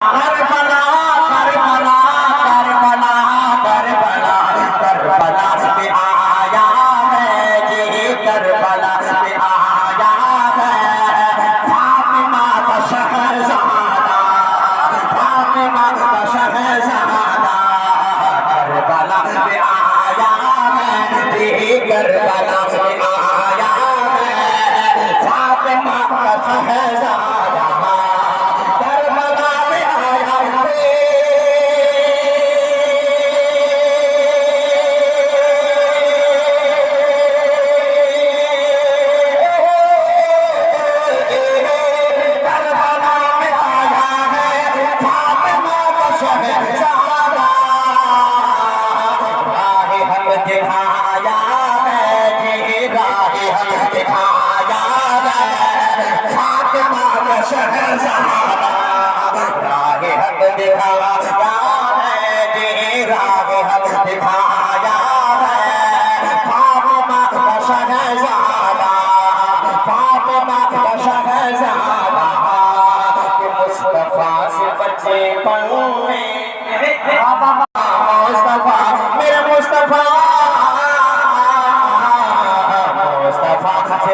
Karbala Karbala Karbala Karbala Karbala में आया है जी, करबला में आया है फातिमा का शहजादा, फातिमा का शहजादा करबला में आया है जी, करबला में आया है फातिमा का शहजादा।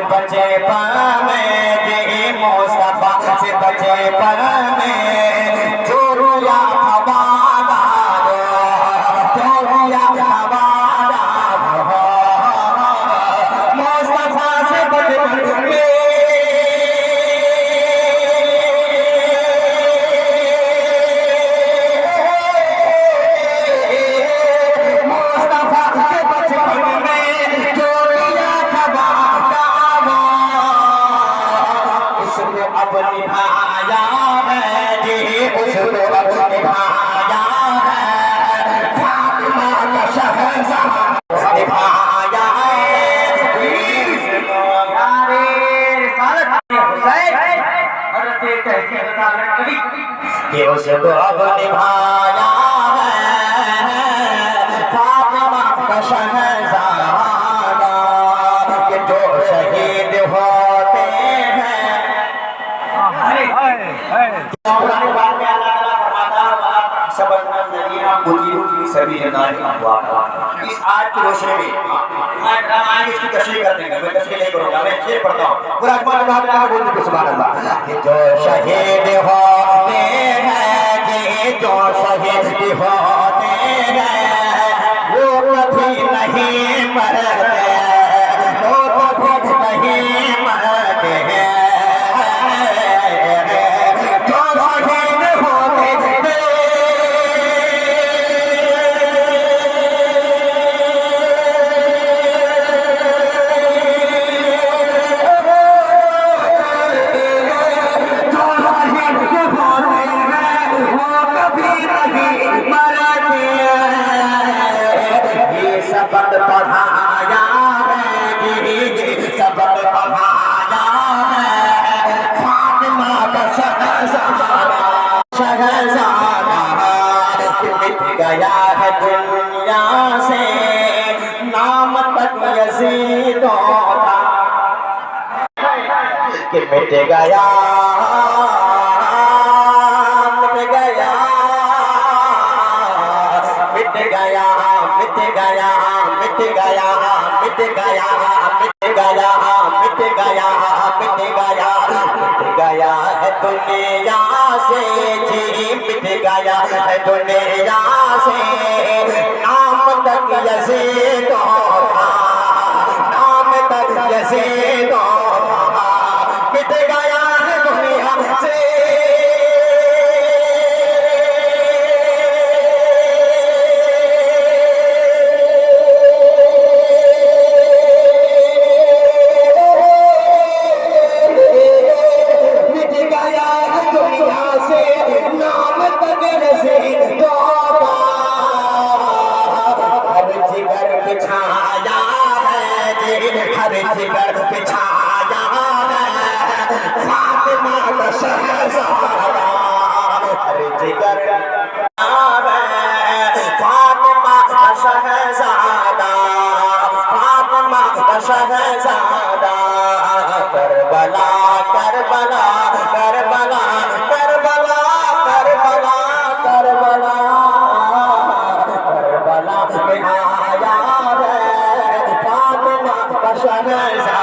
बचे पाने जी मुस्तफा से बचे पाने जो रोया हवादार, जो रोया हवादार मुस्तफा से बचे पाने कि उसको अब निभाया है फातिमा का शहजादा, कि जो शहीद होते हैं। पुराने बात में अल्लाह ताला फरमाता है सबरना नबीना कुतिलु सभी जनाए। इस आयत की रोशनी में मैं इसकी तशरीह कर देंगे, मैं तशरीह नहीं करूंगा, मैं शेर पढ़ता हूं पूरा अल्लाह बोलते सुभान अल्लाह। कि जो शहीद होते हैं कि जो शहीद होते हैं वो कभी नहीं मरते, वो कभी नहीं मरते हैं। गया है दुनिया से नाम तक यजीदों का, कि मिट गया मिट गया मिट गया मिट गया मिट गया मिट गया मिट गया मिट गया मिट गया मिट गया है दुनिया से जी, मिट गया है दुनिया से नाम तक यजीदों का, नाम तक यजीदों का मिट गया है दुनिया से। हर जिगर पे छाया है फातिमा का शहजादा, हर जिगर फातिमा का शहजादा, फातिमा का शहजादा। Karbala Karbala Karbala Karbala Karbala Shahzad